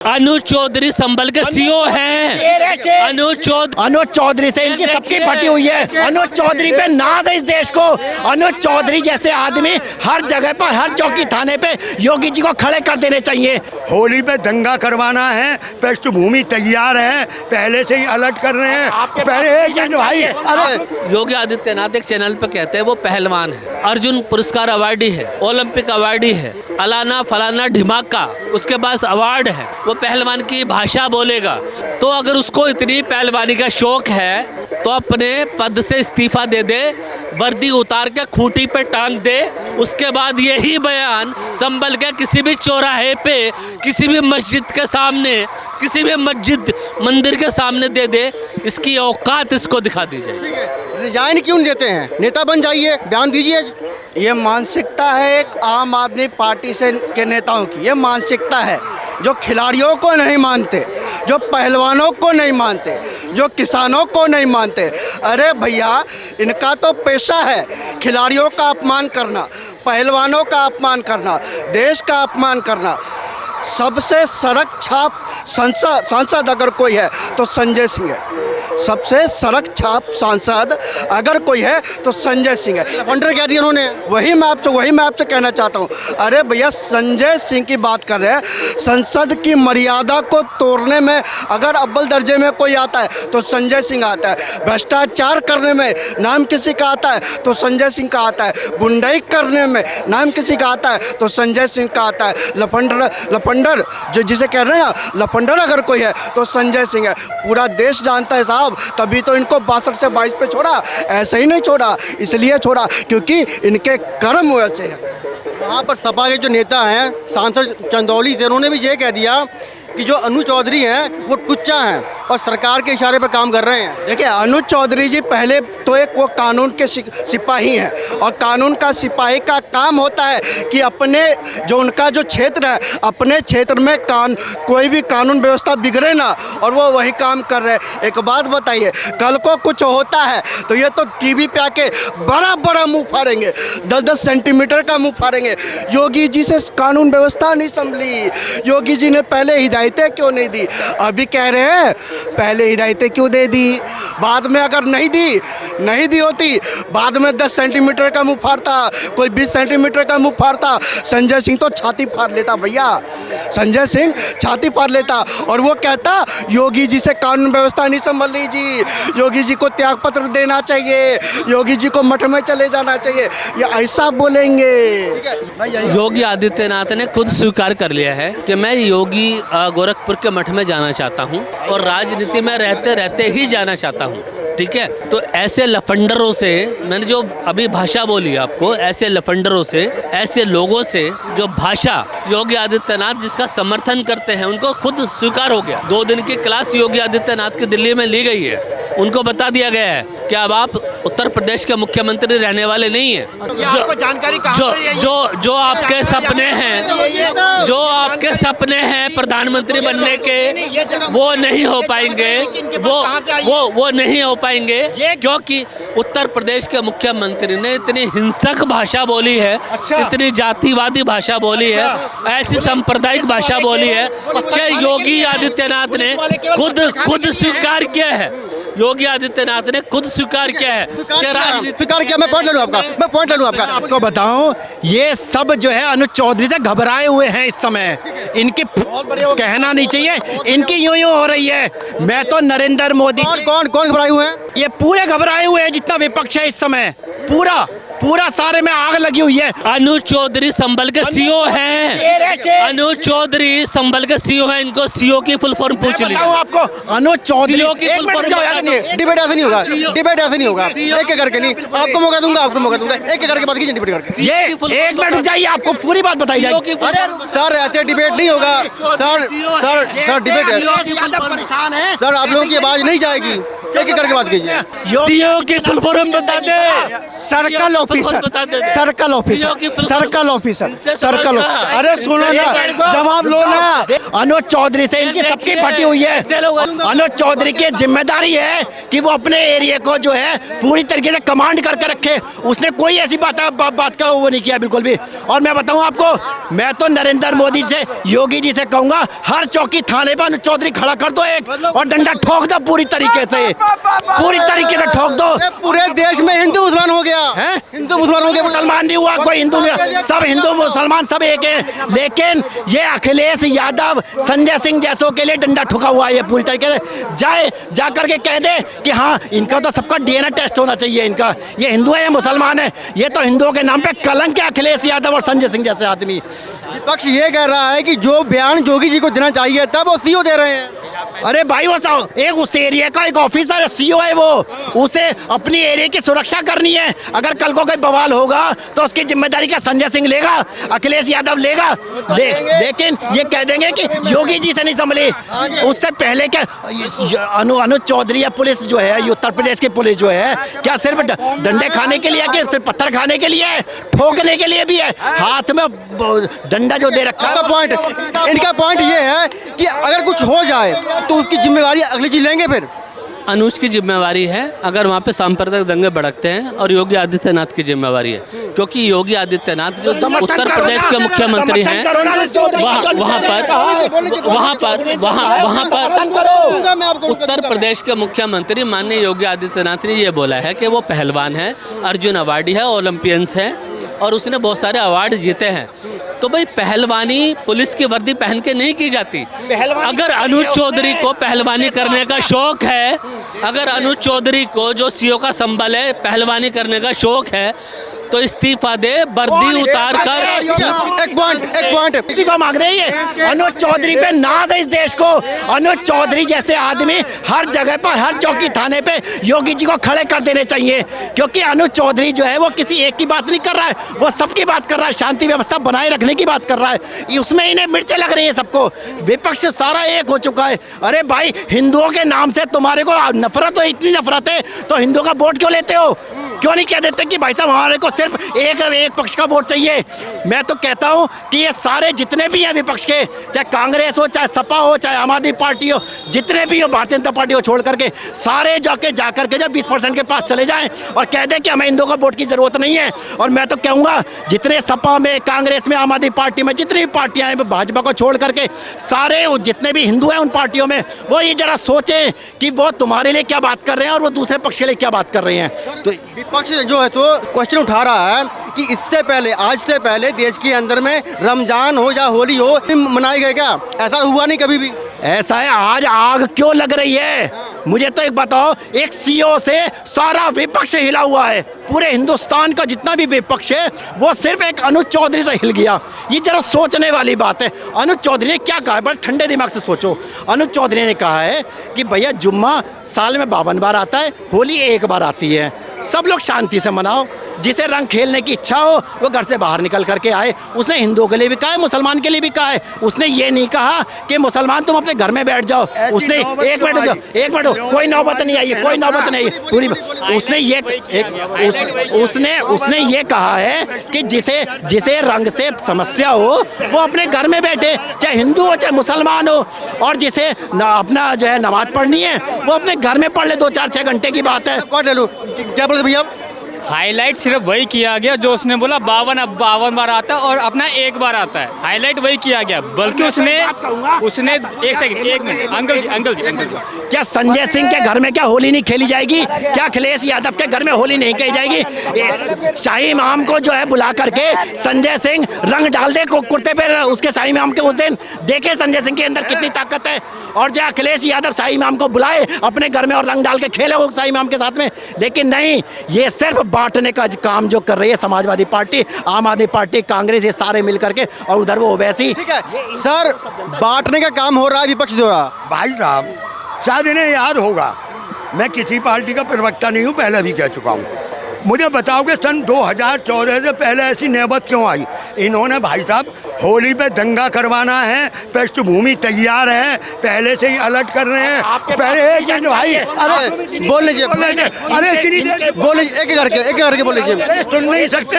अनुज चौधरी संभल के सीओ हैं। अनुज चौधरी से इनकी सबकी फटी हुई है। अनुज चौधरी पे नाज है इस देश को। अनुज चौधरी जैसे आदमी हर जगह पर, हर चौकी थाने पे योगी जी को खड़े कर देने चाहिए। होली पे दंगा करवाना है, पृष्ठभूमि तैयार है, पहले से ही अलर्ट कर रहे हैं। पहले एक दिन भाई, अरे योगी आदित्यनाथ एक चैनल पे कहते हैं वो पहलवान है, अर्जुन पुरस्कार अवार्डी है, ओलंपिक अवार्डी है, अलाना फलाना ढिमाका उसके पास अवार्ड है, वो पहलवान की भाषा बोलेगा। तो अगर उसको इतनी पहलवानी का शौक है तो अपने पद से इस्तीफा दे दे, वर्दी उतार के खूंटी पे टांग दे। उसके बाद यही बयान संभल के किसी भी चौराहे पे, किसी भी मस्जिद के सामने, किसी भी मस्जिद मंदिर के सामने दे दे। इसकी औकात इसको दिखा दी जाए। रिजाइन क्यों देते हैं? नेता बन जाइए, बयान दीजिए। ये मानसिकता है एक आम आदमी पार्टी से के नेताओं की। ये मानसिकता है जो खिलाड़ियों को नहीं मानते, जो पहलवानों को नहीं मानते, जो किसानों को नहीं मानते। अरे भैया, इनका तो पेशा है खिलाड़ियों का अपमान करना, पहलवानों का अपमान करना, देश का अपमान करना। सबसे सड़क छाप सांसद अगर कोई है तो संजय सिंह है। सबसे सड़क छाप सांसद अगर कोई है तो संजय सिंह है। फंडर क्या दिया उन्होंने? वही मैं आपसे कहना चाहता हूँ। अरे भैया, संजय सिंह की बात कर रहे हैं। संसद की मर्यादा को तोड़ने में अगर अव्वल दर्जे में कोई आता है तो संजय सिंह आता है। भ्रष्टाचार करने में नाम किसी का आता है तो संजय सिंह का आता है। गुंडाई करने में नाम किसी का आता है तो संजय सिंह का आता है। लफंडर जो जिसे कह रहे हैं ना, लफंडर अगर कोई है तो संजय सिंह है। पूरा देश जानता है साहब, तभी तो इनको 62 से 22 पे छोड़ा। ऐसे ही नहीं छोड़ा, इसलिए छोड़ा क्योंकि इनके कर्म वैसे हैं। वहाँ पर सपा के जो नेता हैं, सांसद चंदौली थे, उन्होंने भी ये कह दिया कि जो अनुज चौधरी हैं वो टुच्चा हैं और सरकार के इशारे पर काम कर रहे हैं। देखिए, अनुज चौधरी जी पहले तो एक वो कानून के सिपाही हैं और कानून का सिपाही का काम होता है कि अपने जो उनका जो क्षेत्र है, अपने क्षेत्र में कोई भी कानून व्यवस्था बिगड़े ना, और वो वही काम कर रहे हैं। एक बात बताइए, कल को कुछ होता है तो ये तो टीवी पे आके बड़ा बड़ा मुंह फाड़ेंगे, 10-10 सेंटीमीटर का मुंह फाड़ेंगे। योगी जी से कानून व्यवस्था नहीं संभली, योगी जी ने पहले हिदायतें क्यों नहीं दी? अभी कह रहे हैं पहले हिदायतें क्यों दे दी? बाद में अगर नहीं दी होती, बाद में 10 सेंटीमीटर का मुंह फाड़ता, कोई 20 सेंटीमीटर का मुंह फाड़ता, संजय सिंह तो छाती फाड़ लेता भैया। संजय सिंह छाती फाड़ लेता और वो कहता योगी जी से कानून व्यवस्था नहीं संभल रही जी, योगी जी को त्यागपत्र देना चाहिए, योगी जी को मठ में चले जाना चाहिए। ये ऐसा बोलेंगे। योगी आदित्यनाथ ने खुद स्वीकार कर लिया है कि मैं योगी गोरखपुर के मठ में जाना चाहता हूं और राजनीति में रहते रहते ही जाना चाहता हूं। ठीक है, तो ऐसे लफंडरों से, मैंने जो अभी भाषा बोली आपको, ऐसे लफंडरों से, ऐसे लोगों से जो भाषा योगी आदित्यनाथ जिसका समर्थन करते हैं, उनको खुद स्वीकार हो गया। 2 दिन की क्लास योगी आदित्यनाथ की दिल्ली में ली गई है। उनको बता दिया गया है कि अब आप उत्तर प्रदेश के मुख्यमंत्री रहने वाले नहीं हैं। आपको जानकारी जो आपके सपने हैं, जो आपके सपने हैं प्रधानमंत्री बनने के, वो नहीं हो पाएंगे। वो नहीं हो पाएंगे क्योंकि उत्तर प्रदेश के मुख्यमंत्री ने इतनी हिंसक भाषा बोली है, इतनी जातिवादी भाषा बोली है, ऐसी सांप्रदायिक भाषा बोली है कि योगी आदित्यनाथ ने खुद स्वीकार किया है। योगी आदित्यनाथ ने खुद स्वीकार किया है कि राजनीति स्वीकार किया। मैं पॉइंट ले लूँ आपका। आपको बताऊं, ये सब जो है अनुज चौधरी से घबराए हुए हैं इस समय। इनकी कहना नहीं चाहिए, इनकी यूं हो रही है। मैं तो नरेंद्र मोदी। कौन घबराए हुए हैं? ये पूरे घबराए हुए हैं, जितना विपक्ष है इस समय। पूरा सारे में आग लगी हुई है। अनुज चौधरी संभल के सीओ हैं। अनुज चौधरी संभल के सीओ हैं। इनको सीओ की फुल फॉर्म पूछ लीजिए। आपको अनुज चौधरी की फुल फॉर्म डिबेट ऐसे नहीं होगा। एक करके नहीं, आपको मौका दूंगा। एक करके बात कीजिए, डिबेट करके। ये 1 मिनट रुक जाइए, आपको पूरी बात बताई जाएगी। सर, ऐसे डिबेट नहीं होगा। सर डिबेट परेशान है सर, आप लोगों की आवाज नहीं जाएगी। एक करके बात कीजिए। सीओ की फुल फॉर्म बता दे। सर्कल ऑफिसर, बता देते। सर्कल ऑफिसर, CO की बिल्कुल- सर्कल ऑफिसर, इनसे सर्कल समझ ऑफिसर। रहा है। अरे सुनो ना, इनसे- जवाब लो ना। अनुज चौधरी से इनकी सबकी फटी हुई है। अनुज चौधरी की जिम्मेदारी है कि वो अपने एरिया को जो है पूरी तरीके से कमांड करके रखे। उसने कोई ऐसी बात का वो नहीं किया बिल्कुल भी। और मैं बताऊं आपको, मैं तो नरेंद्र मोदी से, योगी जी से कहूंगा, हर चौकी थाने पर अनुज चौधरी खड़ा कर दो एक, और डंडा ठोक दो पूरी तरीके से, पूरी तरीके से ठोक दो। अरे पूरे देश में हिंदू मुसलमान हो गया हैं? हिंदू मुसलमान हो गया। मुसलमान नहीं हुआ कोई, हिंदू नहीं, सब हिंदू मुसलमान सब एक है। लेकिन ये अखिलेश यादव, संजय सिंह जैसों के लिए डंडा ठुका हुआ है ये पूरी तरीके से। जाए जा करके कह दे कि हाँ, इनका तो सबका डीएनए टेस्ट होना चाहिए इनका, ये हिंदू है या मुसलमान है। ये तो हिंदुओं के नाम पे कलंक है अखिलेश यादव और संजय सिंह जैसे आदमी। विपक्ष ये कह रहा है कि जो बयान जोगी जी को देना चाहिए तब वो सीओ दे रहे हैं। अरे भाई वो एक उस एरिया का एक ऑफिसर सीओ है, वो उसे अपनी एरिया की सुरक्षा करनी है। अगर कल को कोई बवाल होगा तो उसकी जिम्मेदारी क्या संजय सिंह लेगा, अखिलेश यादव लेगा? लेकिन ये कह देंगे कि योगी जी से नहीं संभली। उससे पहले क्या अनुज चौधरी या पुलिस जो है, उत्तर प्रदेश की पुलिस जो है, क्या सिर्फ डंडे खाने के लिए, कि सिर्फ पत्थर खाने के लिए है, ठोकने के लिए भी है? हाथ में डंडा जो दे रखा है। इनका पॉइंट ये है कि अगर कुछ हो जाए तो उसकी जिम्मेवारी अगली जी लेंगे। फिर अनुज की जिम्मेवारी है अगर वहाँ पे सांप्रदायिक दंगे भड़कते हैं, और योगी आदित्यनाथ की जिम्मेवारी है, क्योंकि योगी आदित्यनाथ जो उत्तर प्रदेश के मुख्यमंत्री हैं, उत्तर प्रदेश के मुख्यमंत्री माननीय योगी आदित्यनाथ ने ये बोला है कि वो पहलवान है, अर्जुन अवार्डी है, ओलंपियंस है, और उसने बहुत सारे अवार्ड जीते हैं। तो भाई पहलवानी पुलिस की वर्दी पहन के नहीं की जाती। अगर अनुज चौधरी को पहलवानी करने का शौक है, अगर अनुज चौधरी को जो सीओ का संबल है पहलवानी करने का शौक है, तो इस्तीफा दे, वर्दी उतार कर। एक पॉइंट इस्तीफा मांग रही है। अनुज चौधरी पे नाज है इस देश को। अनुज चौधरी जैसे आदमी हर जगह पर, हर चौकी थाने पे योगी जी को खड़े कर देने चाहिए, क्योंकि अनुज चौधरी जो है वो किसी एक की बात नहीं कर रहा है, वो सबकी बात कर रहा है, शांति व्यवस्था बनाए रखने की बात कर रहा है। उसमें इन्हें मिर्चें लग रही है सबको। विपक्ष सारा एक हो चुका है। अरे भाई, हिंदुओं के नाम से तुम्हारे को नफरत हो, इतनी नफरत है तो हिंदुओं का वोट क्यों लेते हो? क्यों नहीं कह देते कि भाई साहब हमारे को सिर्फ एक पक्ष का वोट चाहिए? मैं तो कहता हूं कि ये सारे जितने भी हैं विपक्ष के, चाहे कांग्रेस हो, चाहे सपा हो, चाहे आम आदमी पार्टी हो, जितने भी हो, भारतीय जनता पार्टी को छोड़ करके सारे जाकर के जब 20% के पास चले जाएं और कह दें कि हमें हिंदुओं का वोट की जरूरत नहीं है। और मैं तो कहूँगा जितने सपा में, कांग्रेस में, आम आदमी पार्टी में जितनी भी पार्टियां हैं, भाजपा को छोड़ करके सारे जितने भी हिंदू हैं उन पार्टियों में, वो ये जरा सोचें कि वो तुम्हारे लिए क्या बात कर रहे हैं और वो दूसरे पक्ष के लिए क्या बात कर रहे हैं। तो विपक्ष जो है तो क्वेश्चन उठा रहा है कि इससे पहले, आज से पहले देश के अंदर में रमजान हो या होली हो मनाए गए क्या? ऐसा हुआ नहीं कभी भी। ऐसा है, आज आग क्यों लग रही है? मुझे तो एक बताओ, एक सीओ से सारा विपक्ष हिला हुआ है। पूरे हिंदुस्तान का जितना भी विपक्ष है वो सिर्फ एक अनुज चौधरी से हिल गया। ये जरा सोचने वाली बात है। अनुज चौधरी ने क्या कहा है, बड़े ठंडे दिमाग से सोचो। अनुज चौधरी ने कहा है कि भैया जुम्मा साल में 52 बार आता है, होली एक बार आती है, सब लोग शांति से मनाओ। जिसे रंग खेलने की इच्छा हो वो घर से बाहर निकल करके आए। उसने हिंदुओं के लिए भी कहा है, मुसलमान के लिए भी कहा है। उसने ये नहीं कहा कि मुसलमान तुम अपने घर में बैठ जाओ। उसने एक मिनट कोई नौबत नहीं आई, कोई नौबत नहीं आई पूरी। उसने ये कहा है कि जिसे रंग से समस्या हो वो अपने घर में बैठे, चाहे हिंदू हो चाहे मुसलमान हो। और जिसे अपना जो है नमाज पढ़नी है वो अपने घर में पढ़ ले, 2-4-6 घंटे की बात है। क्या बोलते भैया? हाईलाइट सिर्फ वही किया गया जो उसने बोला 52 बार आता है और अपना एक बार आता है। हाईलाइट वही किया गया, बल्कि उसने एक मिनट अंकल जी क्या संजय सिंह के घर में क्या होली नहीं खेली जाएगी? क्या अखिलेश यादव के घर में होली नहीं खेली जाएगी? शाही इमाम को जो है बुला करके संजय सिंह रंग डाल दे कुर्ते पे उसके शाही इमाम के, उस दिन देखे संजय सिंह के अंदर कितनी ताकत है। और जो अखिलेश यादव शाही इमाम को बुलाए अपने घर में और रंग डाल के खेले वो शाही इमाम के साथ में। लेकिन नहीं, ये सिर्फ बांटने का काम जो कर रही है समाजवादी पार्टी, आम आदमी पार्टी, कांग्रेस, ये सारे मिल करके, और उधर वो ओवैसी। ठीक है सर, बांटने का काम हो रहा है विपक्ष द्वारा। भाई साहब, शायद इन्हें याद होगा, मैं किसी पार्टी का प्रवक्ता नहीं हूँ, पहले भी कह चुका हूँ। मुझे बताओ कि सन 2014 से पहले ऐसी नौबत क्यों आई? इन्होंने भाई साहब होली पे दंगा करवाना है, पृष्ठभूमि तैयार है, पहले से ही अलर्ट कर रहे हैं। पहले एक मिनट भाई, अरे बोल लीजिए अरे इतनी देर बोल लीजिए, एक एक करके बोल लीजिए। अरे सुन नहीं सकते,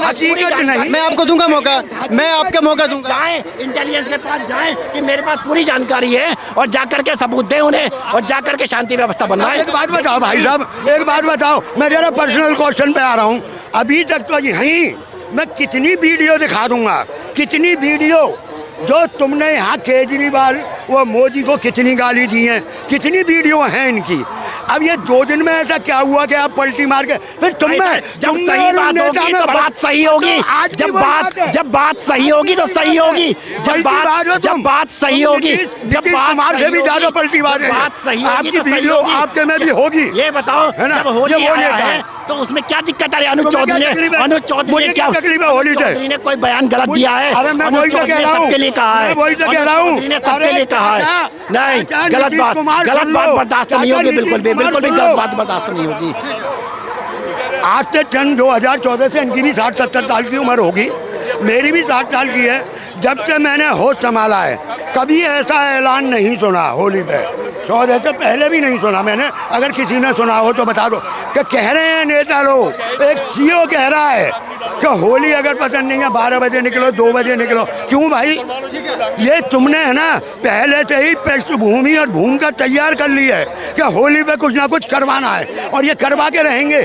हकीकत नहीं। मैं आपको दूंगा मौका, मैं आपका मौका दूंगा। जाएं इंटेलिजेंस के पास, जाएं कि मेरे पास पूरी जानकारी है और जाकर के सबूत दें उन्हें और जाकर के शांति व्यवस्था बनवाएं। एक बात बताओ भाई साहब, एक बात बताओ, मैं जरा पर्सनल क्वेश्चन पे आ रहा हूँ। अभी तक तो यहीं मैं कितनी वीडियो दिखा दूंगा, कितनी वीडियो जो तुमने यहाँ केजरीवाल वो मोदी को कितनी गाली दी हैं, कितनी वीडियो हैं इनकी। अब ये 2 दिन में ऐसा क्या हुआ कि आप पलटी मार के फिर जब सही बात होगी तो बात सही होगी, जब बात सही होगी तो सही होगी, जब बात सही होगी, जब बात से भी ज्यादा पलटी मार बात सही होगी आपकी तो सही वीडियो होगी। आपके में भी होगी। ये बताओ, है ना? जब होली ये वो आया नेता है तो उसमें क्या दिक्कत आ रही है? अनुज चौधरी ने क्या तकलीफ है होली से? चौधरी ने कोई बयान गलत दिया है? अरे मैं वही अनुज तो चौधरी कह ने रहा हूँ, सबके लिए कहा है, मैं वही तो कह रहा हूँ। चौधरी ने सबके लिए कहा है। नहीं, चाचा गलत नीतीश कुमार बात सुन लो। बर्दाश्त नहीं होगी, बिल्कुल भी सुन लो। गलत बात बर्दाश्त नहीं होगी। आज से सन 2014 से इनकी भी 60-70 साल की उम्र होगी, मेरी भी 60 साल की है। जब से मैंने होश संभाला है कभी ऐसा ऐलान नहीं सुना होली पे, 14 से पहले भी नहीं सुना मैंने। अगर किसी ने सुना हो तो बता दो कि कह रहे हैं नेता लोग, एक सीओ कह रहा है कि होली अगर पसंद नहीं है 12 बजे निकलो, 2 बजे निकलो। क्यों भाई? ये तुमने है ना पहले से ही पृष्ठभूमि और भूमि का तैयार कर ली है कि होली पे कुछ ना कुछ करवाना है और ये करवा के रहेंगे।